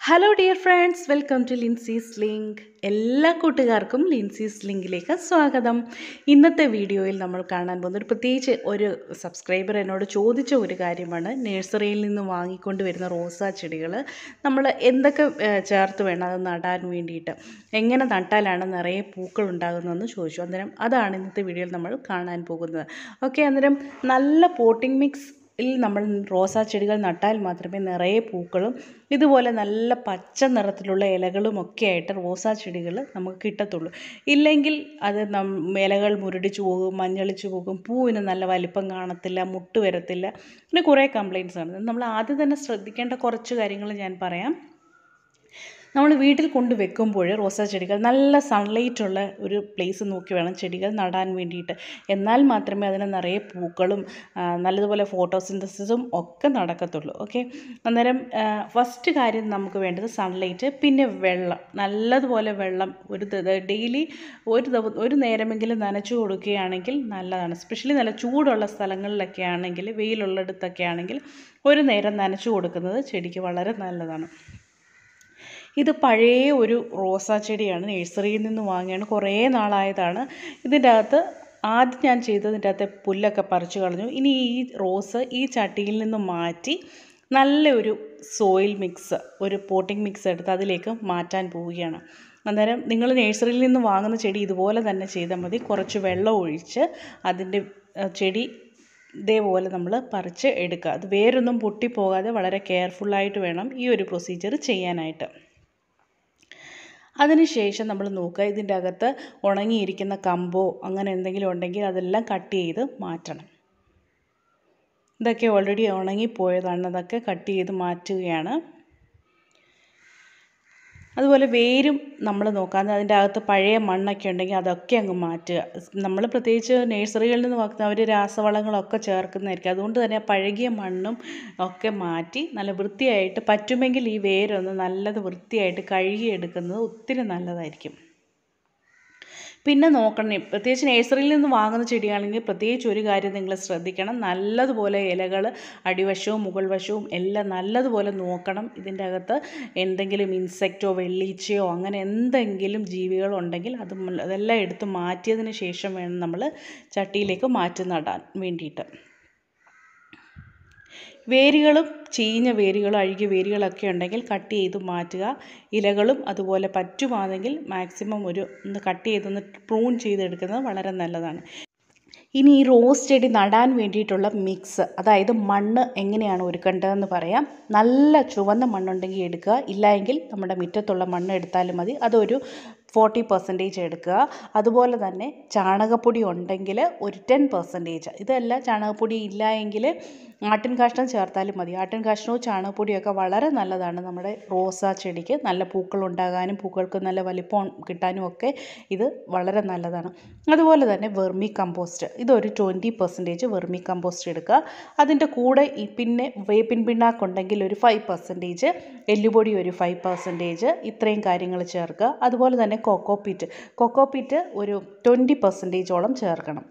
Hello dear friends, welcome to Lincy's link. എല്ലാ കൂട്ടുകാർക്കും ലിൻസീസ് ലിങ്കിലേക്ക് സ്വാഗതം. ഇന്നത്തെ വീഡിയോയിൽ നമ്മൾ കാണാൻ പോകുന്ന പ്രത്യേകിച്ച് ഒരു സബ്സ്ക്രൈബർ എന്നോട് ചോദിച്ച ഒരു കാര്യമാണ്. നഴ്സറിയിൽ നിന്ന് വാങ്ങിക്കൊണ്ട് വരുന്ന റോസാ ചെടികൾ നമ്മൾ എന്തൊക്കെ ചേർത്ത് വേണം അത് നടാൻ വേണ്ടിയിട്ട്, എങ്ങനെ നട്ടാലാണ് നിറയെ പൂക്കൾ ഉണ്ടാകുന്നതെന്ന് ചോദിച്ചു. അന്നേരം അതാണ് ഇന്നത്തെ വീഡിയോയിൽ നമ്മൾ കാണാൻ പോകുന്നത്. ഓക്കെ, അന്നേരം നല്ല പോട്ടിംഗ് മിക്സ് നമ്മൾ റോസാ ചെടികൾ നട്ടാൽ മാത്രമേ നിറയെ പൂക്കളും ഇതുപോലെ നല്ല പച്ച നിറത്തിലുള്ള ഇലകളും ഒക്കെ ആയിട്ട് റോസാ ചെടികൾ നമുക്ക് കിട്ടത്തുള്ളൂ. ഇല്ലെങ്കിൽ അത് ഇലകൾ മുരടിച്ചു പോകും, മഞ്ഞളിച്ചു പോകും, പൂവിന് നല്ല വലിപ്പം കാണത്തില്ല, മുട്ട് വരത്തില്ല, പിന്നെ കുറേ കംപ്ലയിൻറ്റ്സ് ആണ്. നമ്മൾ ആദ്യം തന്നെ ശ്രദ്ധിക്കേണ്ട കുറച്ച് കാര്യങ്ങൾ ഞാൻ പറയാം. നമ്മൾ വീട്ടിൽ കൊണ്ട് വെക്കുമ്പോൾ റോസാ ചെടികൾ നല്ല സൺലൈറ്റ് ഉള്ള ഒരു പ്ലേസ് നോക്കി വേണം ചെടികൾ നടാൻ വേണ്ടിയിട്ട്. എന്നാൽ മാത്രമേ അതിന് നിറയെ പൂക്കളും നല്ലതുപോലെ ഫോട്ടോസിന്തസിസും ഒക്കെ നടക്കത്തുള്ളൂ. ഓക്കെ, അന്നേരം ഫസ്റ്റ് കാര്യം നമുക്ക് വേണ്ടത് സൺലൈറ്റ്, പിന്നെ വെള്ളം, നല്ലതുപോലെ വെള്ളം ഡെയിലി ഒരു നേരമെങ്കിലും നനച്ചു കൊടുക്കുകയാണെങ്കിൽ നല്ലതാണ്. എസ്പെഷ്യലി നല്ല ചൂടുള്ള സ്ഥലങ്ങളിലൊക്കെ ആണെങ്കിൽ, വെയിലുള്ളിടത്തൊക്കെ ആണെങ്കിൽ ഒരു നേരം നനച്ചു കൊടുക്കുന്നത് ചെടിക്ക് വളരെ നല്ലതാണ്. ഇത് പഴയ ഒരു റോസാ ചെടിയാണ്, നഴ്സറിയിൽ നിന്ന് വാങ്ങിയാണ്, കുറേ നാളായതാണ്. ഇതിൻ്റെ അകത്ത് ആദ്യം ഞാൻ ചെയ്തതിൻ്റെ അകത്തെ പുല്ലൊക്കെ പറിച്ചു കളഞ്ഞു. ഇനി ഈ റോസ് ഈ ചട്ടിയിൽ നിന്ന് മാറ്റി നല്ലൊരു സോയിൽ മിക്സ്, ഒരു പോട്ടിംഗ് മിക്സ് എടുത്ത് അതിലേക്ക് മാറ്റാൻ പോവുകയാണ്. അന്നേരം നിങ്ങൾ നഴ്സറിയിൽ നിന്ന് വാങ്ങുന്ന ചെടി ഇതുപോലെ തന്നെ ചെയ്താൽ മതി. കുറച്ച് വെള്ളം ഒഴിച്ച് അതിൻ്റെ ചെടി ഇതേപോലെ നമ്മൾ പറിച്ച് എടുക്കുക. അത് വേരൊന്നും പൊട്ടിപ്പോകാതെ വളരെ കെയർഫുള്ളായിട്ട് വേണം ഈ ഒരു പ്രൊസീജിയർ ചെയ്യാനായിട്ട്. അതിനുശേഷം നമ്മൾ നോക്കുക, ഇതിൻ്റെ അകത്ത് ഉണങ്ങിയിരിക്കുന്ന കമ്പോ അങ്ങനെ എന്തെങ്കിലും ഉണ്ടെങ്കിൽ അതെല്ലാം കട്ട് ചെയ്ത് മാറ്റണം. ഇതൊക്കെ ഓൾറെഡി ഉണങ്ങിപ്പോയതാണ്, അതൊക്കെ കട്ട് ചെയ്ത് മാറ്റുകയാണ്. അതുപോലെ വേരും നമ്മൾ നോക്കാം, അതിൻ്റെ അകത്ത് പഴയ മണ്ണൊക്കെ ഉണ്ടെങ്കിൽ അതൊക്കെ അങ്ങ് മാറ്റുക. നമ്മൾ പ്രത്യേകിച്ച് നഴ്സറികളിൽ നിന്ന് വാങ്ങുന്ന അവർ രാസവളങ്ങളൊക്കെ ചേർക്കുന്നതായിരിക്കും. അതുകൊണ്ട് തന്നെ പഴകിയ മണ്ണും ഒക്കെ മാറ്റി നല്ല വൃത്തിയായിട്ട്, പറ്റുമെങ്കിൽ ഈ വേരൊന്ന് നല്ലത് വൃത്തിയായിട്ട് കഴുകിയെടുക്കുന്നത് ഒത്തിരി നല്ലതായിരിക്കും. പിന്നെ നോക്കണം, പ്രത്യേകിച്ച് നഴ്സറിയിൽ നിന്ന് വാങ്ങുന്ന ചെടിയാണെങ്കിൽ പ്രത്യേകിച്ച് ഒരു കാര്യം നിങ്ങൾ ശ്രദ്ധിക്കണം, നല്ലതുപോലെ ഇലകൾ അടിവശവും മുകൾ വശവും എല്ലാം നല്ലതുപോലെ നോക്കണം. ഇതിൻ്റെ അകത്ത് എന്തെങ്കിലും ഇൻസെക്റ്റോ വെള്ളീച്ചയോ അങ്ങനെ എന്തെങ്കിലും ജീവികളുണ്ടെങ്കിൽ അതെല്ലാം എടുത്ത് മാറ്റിയതിന് ശേഷം വേണം നമ്മൾ ചട്ടിയിലേക്ക് മാറ്റി നടാൻ വേണ്ടിയിട്ട്. വേരുകളും ചീഞ്ഞ വേരുകളും അഴുകിയ വേരുകളൊക്കെ ഉണ്ടെങ്കിൽ കട്ട് ചെയ്ത് മാറ്റുക. ഇലകളും അതുപോലെ പറ്റുവാണെങ്കിൽ മാക്സിമം ഒന്ന് കട്ട് ചെയ്തൊന്ന് പ്രൂൺ ചെയ്തെടുക്കുന്നത് വളരെ നല്ലതാണ്. ഇനി ഈ റോസ് ചെടി നടാൻ വേണ്ടിയിട്ടുള്ള മിക്സ്, അതായത് മണ്ണ് എങ്ങനെയാണ് ഒരുക്കേണ്ടതെന്ന് പറയാം. നല്ല ചുവന്ന മണ്ണുണ്ടെങ്കിൽ എടുക്കുക, ഇല്ലെങ്കിൽ നമ്മുടെ മുറ്റത്തുള്ള മണ്ണ് എടുത്താലും മതി. അതൊരു 40% എടുക്കുക. അതുപോലെ തന്നെ ചാണകപ്പൊടി ഉണ്ടെങ്കിൽ ഒരു 10%. ഇതല്ല, ചാണകപ്പൊടി ഇല്ല എങ്കിൽ ആട്ടിൻ കാഷ്ടം ചേർത്താലും മതി. ആട്ടിൻ കാഷ്ടവും ചാണകപ്പൊടിയൊക്കെ വളരെ നല്ലതാണ് നമ്മുടെ റോസാ ചെടിക്ക്. നല്ല പൂക്കൾ ഉണ്ടാകാനും പൂക്കൾക്ക് നല്ല വലിപ്പം കിട്ടാനും ഒക്കെ ഇത് വളരെ നല്ലതാണ്. അതുപോലെ തന്നെ വെർമി കമ്പോസ്റ്റ്, ഇതൊരു 20% വെർമി കമ്പോസ്റ്റ് എടുക്കുക. അതിൻ്റെ കൂടെ പിന്നെ വേപ്പിൻ പിണ്ണാക്കുണ്ടെങ്കിൽ ഒരു 5%, എല്ലുപൊടി ഒരു 5%, ഇത്രയും കാര്യങ്ങൾ ചേർക്കുക. അതുപോലെ തന്നെ കൊക്കോപീറ്റ് ഒരു 20%ഓളം ചേർക്കണം.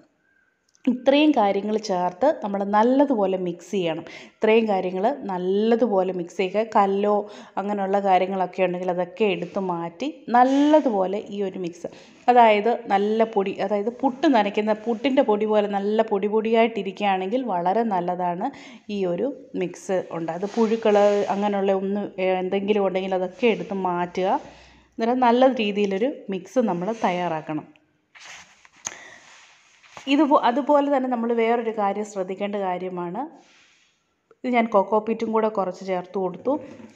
ഇത്രയും കാര്യങ്ങൾ ചേർത്ത് നമ്മൾ നല്ലതുപോലെ മിക്സ് ചെയ്യണം. ഇത്രയും കാര്യങ്ങൾ നല്ലതുപോലെ മിക്സ് ചെയ്യുക. കല്ലോ അങ്ങനെയുള്ള കാര്യങ്ങളൊക്കെ ഉണ്ടെങ്കിൽ അതൊക്കെ എടുത്ത് മാറ്റി നല്ലതുപോലെ ഈ ഒരു മിക്സ്, അതായത് നല്ല പൊടി, അതായത് പുട്ട് നനയ്ക്കുന്ന പുട്ടിൻ്റെ പൊടി പോലെ നല്ല പൊടിയായിട്ടിരിക്കുകയാണെങ്കിൽ വളരെ നല്ലതാണ് ഈ ഒരു മിക്സ് ഉണ്ട്. അത് പുഴുക്കൾ അങ്ങനെയുള്ള എന്തെങ്കിലും ഉണ്ടെങ്കിൽ അതൊക്കെ എടുത്ത് മാറ്റുക. അന്നേരം നല്ല രീതിയിലൊരു മിക്സ് നമ്മൾ തയ്യാറാക്കണം. അതുപോലെ തന്നെ നമ്മൾ വേറൊരു കാര്യം ശ്രദ്ധിക്കേണ്ട കാര്യമാണ്, ഇത് ഞാൻ കൊക്കോപീറ്റും കൂടെ കുറച്ച് ചേർത്ത് കൊടുത്തു.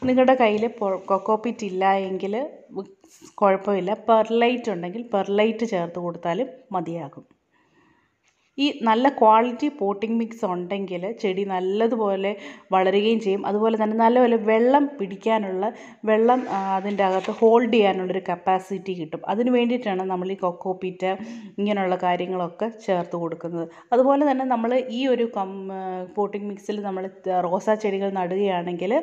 നിങ്ങളുടെ കയ്യിൽ കൊക്കോപീറ്റ് ഇല്ല എങ്കിൽ കുഴപ്പമില്ല, പെർലൈറ്റ് ഉണ്ടെങ്കിൽ പെർലൈറ്റ് ചേർത്ത് കൊടുത്താലും മതിയാകും. ഈ നല്ല ക്വാളിറ്റി പോട്ടിംഗ് മിക്സ് ഉണ്ടെങ്കിൽ ചെടി നല്ലതുപോലെ വളരുകയും ചെയ്യും. അതുപോലെ തന്നെ നല്ലപോലെ വെള്ളം പിടിക്കാനുള്ള, വെള്ളം അതിൻ്റെ അകത്ത് ഹോൾഡ് ചെയ്യാനുള്ളൊരു കപ്പാസിറ്റി കിട്ടും. അതിന് വേണ്ടിയിട്ടാണ് നമ്മൾ ഈ കൊക്കോപീറ്റ് ഇങ്ങനെയുള്ള കാര്യങ്ങളൊക്കെ ചേർത്ത് കൊടുക്കുന്നത്. അതുപോലെ തന്നെ നമ്മൾ ഈ ഒരു പോട്ടിംഗ് മിക്സിൽ നമ്മൾ റോസാ ചെടികൾ നടുകയാണെങ്കിൽ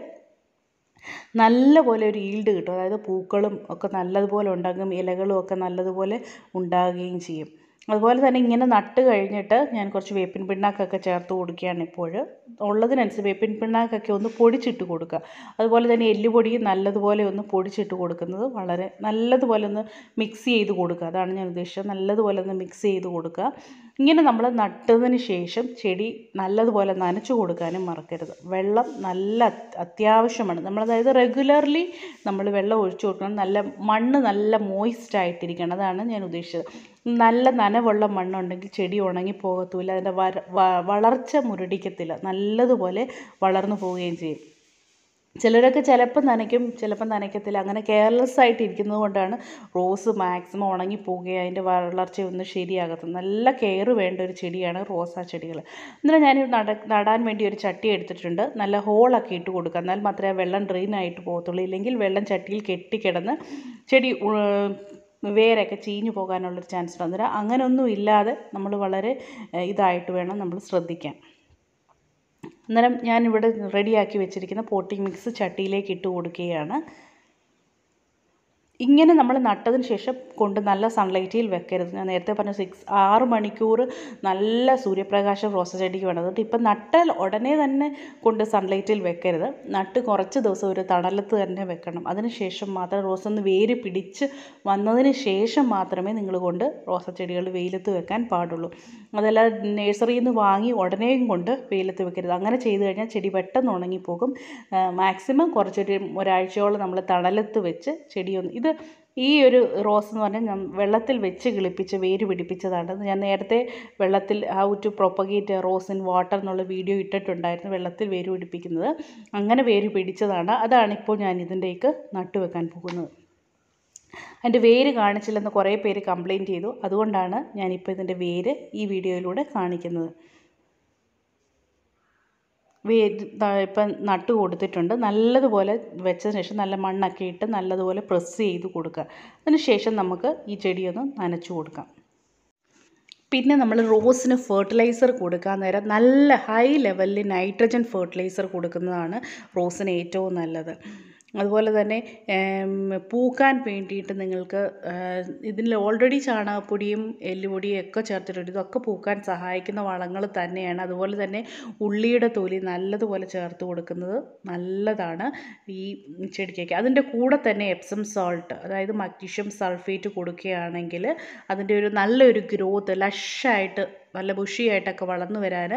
നല്ലപോലെ ഒരു ഈൽഡ് കിട്ടും. അതായത് പൂക്കളും ഒക്കെ നല്ലതുപോലെ ഉണ്ടാകും, ഇലകളും ഒക്കെ നല്ലതുപോലെ ഉണ്ടാകുകയും ചെയ്യും. അതുപോലെ തന്നെ ഇങ്ങനെ നട്ട് കഴിഞ്ഞിട്ട് ഞാൻ കുറച്ച് വേപ്പിൻ പിണ്ണാക്കൊക്കെ ചേർത്ത് കൊടുക്കുകയാണ് ഇപ്പോൾ. ഉള്ളതിനനുസരിച്ച് വേപ്പിൻ പിണ്ണാക്കൊക്കെ ഒന്ന് പൊടിച്ചിട്ട് കൊടുക്കുക. അതുപോലെ തന്നെ എല്ലുപൊടിയും നല്ലതുപോലെ ഒന്ന് പൊടിച്ചിട്ട് കൊടുക്കുന്നത് വളരെ നല്ലതുപോലെ ഒന്ന് മിക്സ് ചെയ്ത് കൊടുക്കുക. അതാണ് ഞാൻ ഉദ്ദേശിച്ചത്. നല്ലതുപോലെ ഒന്ന് മിക്സ് ചെയ്ത് കൊടുക്കുക. ഇങ്ങനെ നമ്മൾ നട്ടതിന് ശേഷം ചെടി നല്ലതുപോലെ നനച്ചു കൊടുക്കാനും മറക്കരുത്. വെള്ളം നല്ല അത്യാവശ്യമാണ്. നമ്മളതായത് റെഗുലർലി നമ്മൾ വെള്ളം ഒഴിച്ചു കൊടുക്കണം. മണ്ണ് നല്ല മോയിസ്റ്റ് ആയിട്ടിരിക്കണം. അതാണ് ഞാൻ ഉദ്ദേശിച്ചത്. നല്ല നനവുള്ള മണ്ണുണ്ടെങ്കിൽ ചെടി ഉണങ്ങിപ്പോകത്തുമില്ല, അതിൻ്റെ വളർച്ച മുരടിക്കത്തില്ല, നല്ലതുപോലെ വളർന്നു പോവുകയും ചെയ്യും. ചിലരൊക്കെ ചിലപ്പോൾ നനയ്ക്കും, ചിലപ്പോൾ നനയ്ക്കത്തില്ല. അങ്ങനെ കെയർലെസ് ആയിട്ട് ഇരിക്കുന്നത് കൊണ്ടാണ് റോസ് മാക്സിമം ഉണങ്ങിപ്പോവുകയും അതിൻ്റെ വളർച്ചയൊന്നും ശരിയാകത്തും. നല്ല കെയർ വേണ്ട ഒരു ചെടിയാണ് റോസാ ചെടികൾ. എന്നാൽ ഞാൻ നടാൻ വേണ്ടി ഒരു ചട്ടി എടുത്തിട്ടുണ്ട്. നല്ല ഹോളൊക്കെ ഇട്ട് കൊടുക്കുക, എന്നാൽ മാത്രമേ ആ വെള്ളം ഡ്രെയിൻ ആയിട്ട് പോകത്തുള്ളൂ. ഇല്ലെങ്കിൽ വെള്ളം ചട്ടിയിൽ കെട്ടിക്കിടന്ന് ചെടി വേരൊക്കെ ചീഞ്ഞു പോകാനുള്ളൊരു ചാൻസ് ഉണ്ട്. അന്നേരം അങ്ങനെയൊന്നും ഇല്ലാതെ നമ്മൾ വളരെ ഇതായിട്ട് വേണം നമ്മൾ ശ്രദ്ധിക്കാൻ. അന്നേരം ഞാനിവിടെ റെഡിയാക്കി വെച്ചിരിക്കുന്ന പോട്ടിംഗ് മിക്സ് ചട്ടിയിലേക്ക് ഇട്ട് കൊടുക്കുകയാണ്. ഇങ്ങനെ നമ്മൾ നട്ടതിന് ശേഷം കൊണ്ട് നല്ല സൺലൈറ്റിൽ വെക്കരുത്. ഞാൻ നേരത്തെ പറഞ്ഞ 6 മണിക്കൂർ നല്ല സൂര്യപ്രകാശം റോസ ചെടിക്ക് വേണം. അതുകൊണ്ട് ഇപ്പം നട്ടാൽ ഉടനെ തന്നെ കൊണ്ട് സൺലൈറ്റിൽ വെക്കരുത്. നട്ട് കുറച്ച് ദിവസം ഒരു തണലത്ത് തന്നെ വെക്കണം. അതിന് ശേഷം മാത്രം റോസ് ഒന്ന് വേര് പിടിച്ച് വന്നതിന് ശേഷം മാത്രമേ നിങ്ങൾ കൊണ്ട് റോസ ചെടികൾ വെയിലത്ത് വെക്കാൻ പാടുള്ളൂ. അതല്ലാതെ നഴ്സറിയിൽ നിന്ന് വാങ്ങി ഉടനെയും കൊണ്ട് വെയിലത്ത് വെക്കരുത്. അങ്ങനെ ചെയ്ത് കഴിഞ്ഞാൽ ചെടി പെട്ടെന്ന് ഉണങ്ങിപ്പോകും. മാക്സിമം ഒരാഴ്ചയോളം നമ്മൾ തണലത്ത് വെച്ച് ചെടിയൊന്ന് ഈ ഒരു റോസ് എന്ന് പറഞ്ഞാൽ വെള്ളത്തിൽ വെച്ച് കിളിപ്പിച്ച് വേര് പിടിപ്പിച്ചതാണ്. ഞാൻ നേരത്തെ വെള്ളത്തിൽ how to propagate rose in water എന്നുള്ള വീഡിയോ ഇട്ടിട്ടുണ്ടായിരുന്നു, വെള്ളത്തിൽ വേര് പിടിപ്പിക്കുന്നത്. അങ്ങനെ വേര് പിടിച്ചതാണ്. അതാണിപ്പോൾ ഞാൻ ഇതിൻ്റെക്ക് നട്ടുവെക്കാൻ പോകുന്നത്. അതിൻ്റെ വേര് കാണിച്ചില്ലെന്ന് കുറേ പേര് കംപ്ലയിൻറ്റ് ചെയ്തു. അതുകൊണ്ടാണ് ഞാനിപ്പോൾ ഇതിൻ്റെ വേര് ഈ വീഡിയോയിലൂടെ കാണിക്കുന്നത്. ഇപ്പം നട്ട് കൊടുത്തിട്ടുണ്ട്. നല്ലതുപോലെ വെച്ചതിന് ശേഷം നല്ല മണ്ണൊക്കെ ഇട്ട് നല്ലതുപോലെ പ്രസ് ചെയ്ത് കൊടുക്കുക. അതിന് ശേഷം നമുക്ക് ഈ ചെടിയൊന്ന് നനച്ചു കൊടുക്കാം. പിന്നെ നമ്മൾ റോസിന് ഫെർട്ടിലൈസർ കൊടുക്കാൻ നേരം നല്ല ഹൈ ലെവലിൽ നൈട്രജൻ ഫെർട്ടിലൈസർ കൊടുക്കുന്നതാണ് റോസിന് ഏറ്റവും നല്ലത്. അതുപോലെ തന്നെ പൂക്കാൻ വേണ്ടിയിട്ട് നിങ്ങൾക്ക് ഇതിൽ ഓൾറെഡി ചാണകപ്പൊടിയും എല്ലുപൊടിയും ഒക്കെ ചേർത്തിട്ടുണ്ട്. ഇതൊക്കെ പൂക്കാൻ സഹായിക്കുന്ന വളങ്ങൾ തന്നെയാണ്. അതുപോലെ തന്നെ ഉള്ളിയുടെ തൊലി നല്ലതുപോലെ ചേർത്ത് കൊടുക്കുന്നത് നല്ലതാണ് ഈ ചെടിക്കൊക്കെ. അതിൻ്റെ കൂടെ തന്നെ എപ്സം സോൾട്ട്, അതായത് മഗ്നീഷ്യം സൾഫേറ്റ് കൊടുക്കുകയാണെങ്കിൽ അതിൻ്റെ ഒരു നല്ലൊരു ഗ്രോത്ത് ലഷായിട്ട് നല്ല ബുഷിയായിട്ടൊക്കെ വളർന്നു വരാൻ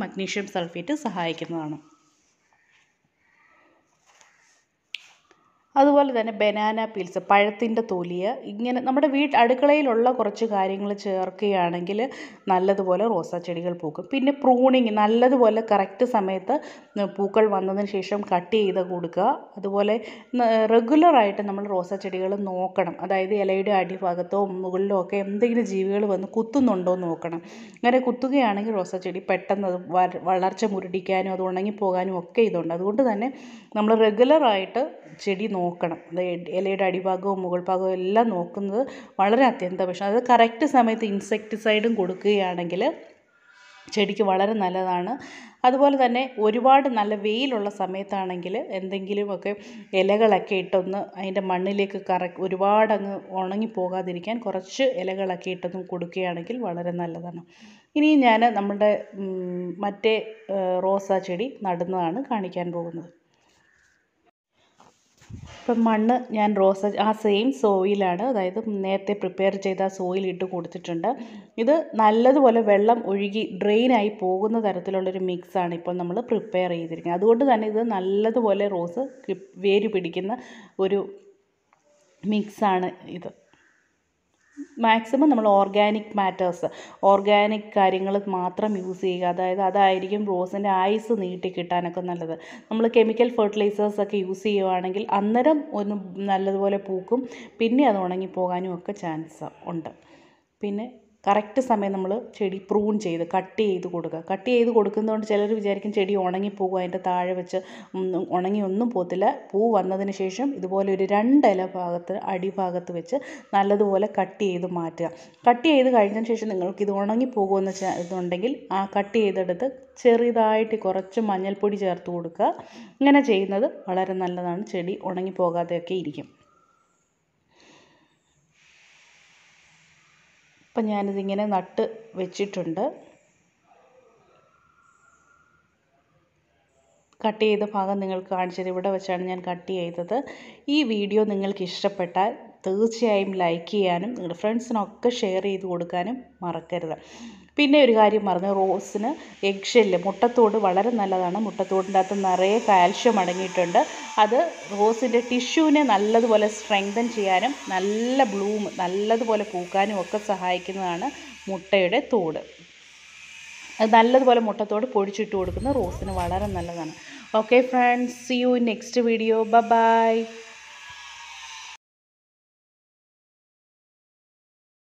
മഗ്നീഷ്യം സൾഫേറ്റ് സഹായിക്കുന്നതാണ്. അതുപോലെ തന്നെ ബനാന പീൽസ്, പഴത്തിൻ്റെ തൊലിയ, ഇങ്ങനെ നമ്മുടെ അടുക്കളയിലുള്ള കുറച്ച് കാര്യങ്ങൾ ചേർക്കുകയാണെങ്കിൽ നല്ലതുപോലെ റോസാ ചെടികൾ പൂക്കും. പിന്നെ പ്രൂണിങ് നല്ലതുപോലെ കറക്റ്റ് സമയത്ത് പൂക്കൾ വന്നതിന് ശേഷം കട്ട് ചെയ്ത് കൊടുക്കുക. അതുപോലെ റെഗുലറായിട്ട് നമ്മൾ റോസാ ചെടികൾ നോക്കണം. അതായത് ഇലയുടെ അടിഭാഗത്തോ മുകളിലോ ഒക്കെ എന്തെങ്കിലും ജീവികൾ വന്ന് കുത്തുന്നുണ്ടോ എന്ന് നോക്കണം. അങ്ങനെ കുത്തുകയാണെങ്കിൽ റോസാ ചെടി പെട്ടെന്ന് വളർച്ച മുരടിക്കാനും അത് ഉണങ്ങിപ്പോകാനും ഒക്കെ ഇതുണ്ട്. അതുകൊണ്ട് തന്നെ നമ്മൾ റെഗുലറായിട്ട് ചെടി നോക്കണം. ഇലയുടെ അടിഭാഗവും മുകൾ ഭാഗവും എല്ലാം നോക്കുന്നത് വളരെ അത്യന്താപേക്ഷിതം. അത് കറക്റ്റ് സമയത്ത് ഇൻസെക്ടിസൈഡും കൊടുക്കുകയാണെങ്കിൽ ചെടിക്ക് വളരെ നല്ലതാണ്. അതുപോലെ തന്നെ ഒരുപാട് നല്ല വെയിലുള്ള സമയത്താണെങ്കിൽ എന്തെങ്കിലുമൊക്കെ ഇലകളൊക്കെ ഇട്ടൊന്ന് അതിൻ്റെ മണ്ണിലേക്ക് ഒരുപാട് അങ്ങ് ഉണങ്ങിപ്പോകാതിരിക്കാൻ കുറച്ച് ഇലകളൊക്കെ ഇട്ടൊന്ന് കൊടുക്കുകയാണെങ്കിൽ വളരെ നല്ലതാണ്. ഇനി ഞാൻ നമ്മുടെ മറ്റേ റോസാ ചെടി നടുന്നതാണ് കാണിക്കാൻ പോകുന്നത്. ഇപ്പം മണ്ണ് ഞാൻ ആ സെയിം സോയിലാണ്, അതായത് നേരത്തെ പ്രിപ്പയർ ചെയ്ത സോയിൽ ഇട്ട് കൊടുത്തിട്ടുണ്ട്. ഇത് നല്ലതുപോലെ വെള്ളം ഒഴുകി ഡ്രെയിനായി പോകുന്ന തരത്തിലുള്ളൊരു മിക്സാണ് ഇപ്പോൾ നമ്മൾ പ്രിപ്പയർ ചെയ്തിരിക്കുന്നത്. അതുകൊണ്ട് തന്നെ ഇത് നല്ലതുപോലെ റോസ് വേര് പിടിക്കുന്ന ഒരു മിക്സാണ് ഇത്. മാക്സിമം നമ്മൾ ഓർഗാനിക് കാര്യങ്ങൾ മാത്രം യൂസ് ചെയ്യുക. അതായിരിക്കും റോസിൻ്റെ ആയുസ് നീട്ടി കിട്ടാനൊക്കെ നല്ലത്. നമ്മൾ കെമിക്കൽ ഫെർട്ടിലൈസേഴ്സൊക്കെ യൂസ് ചെയ്യുകയാണെങ്കിൽ അന്നേരം ഒന്ന് നല്ലതുപോലെ പൂക്കും, പിന്നെ അത് ഉണങ്ങിപ്പോകാനും ഒക്കെ ചാൻസ് ഉണ്ട്. പിന്നെ കറക്റ്റ് സമയം നമ്മൾ ചെടി പ്രൂൺ ചെയ്ത് കട്ട് ചെയ്ത് കൊടുക്കുക. കട്ട് ചെയ്ത് കൊടുക്കുന്നതുകൊണ്ട് ചിലർ വിചാരിക്കും ചെടി ഉണങ്ങിപ്പോകും, അതിൻ്റെ താഴെ വെച്ച് ഉണങ്ങി ഒന്നും പോകത്തില്ല. പൂ വന്നതിന് ശേഷം ഇതുപോലെ ഒരു 2 ഇല അടിഭാഗത്ത് വെച്ച് നല്ലതുപോലെ കട്ട് ചെയ്ത് മാറ്റുക. കട്ട് ചെയ്ത് കഴിഞ്ഞതിന് ശേഷം നിങ്ങൾക്ക് ഇത് ഉണങ്ങിപ്പോകുമെന്ന് ഇതുണ്ടെങ്കിൽ ആ കട്ട് ചെയ്തെടുത്ത് ചെറുതായിട്ട് കുറച്ച് മഞ്ഞൾപ്പൊടി ചേർത്ത് കൊടുക്കുക. ഇങ്ങനെ ചെയ്യുന്നത് വളരെ നല്ലതാണ്. ചെടി ഉണങ്ങിപ്പോകാതെയൊക്കെ ഇരിക്കും. അപ്പം ഞാനിതിങ്ങനെ നട്ട് വെച്ചിട്ടുണ്ട്. കട്ട് ചെയ്ത ഭാഗം നിങ്ങൾക്ക് കാണിച്ചത് ഇവിടെ വെച്ചാണ് ഞാൻ കട്ട് ചെയ്തത്. ഈ വീഡിയോ നിങ്ങൾക്ക് ഇഷ്ടപ്പെട്ടാൽ തീർച്ചയായും ലൈക്ക് ചെയ്യാനും നിങ്ങളുടെ ഫ്രണ്ട്സിനൊക്കെ ഷെയർ ചെയ്ത് കൊടുക്കാനും മറക്കരുത്. പിന്നെ ഒരു കാര്യം പറഞ്ഞു, റോസിന് എഗ്ഷെല്ല് മുട്ടത്തോട് വളരെ നല്ലതാണ്. മുട്ടത്തോടിൻ്റെ അകത്ത് നിറയെ കാൽഷ്യം അടങ്ങിയിട്ടുണ്ട്. അത് റോസിൻ്റെ ടിഷ്യൂവിനെ നല്ലതുപോലെ സ്ട്രെങ്തൻ ചെയ്യാനും നല്ല ബ്ലൂം നല്ലതുപോലെ പൂക്കാനും ഒക്കെ സഹായിക്കുന്നതാണ് മുട്ടയുടെ തോട്. അത് നല്ലതുപോലെ മുട്ടത്തോട് പൊടിച്ചിട്ട് കൊടുക്കുന്ന റോസിന് വളരെ നല്ലതാണ്. Okay friends, see you in next video. By.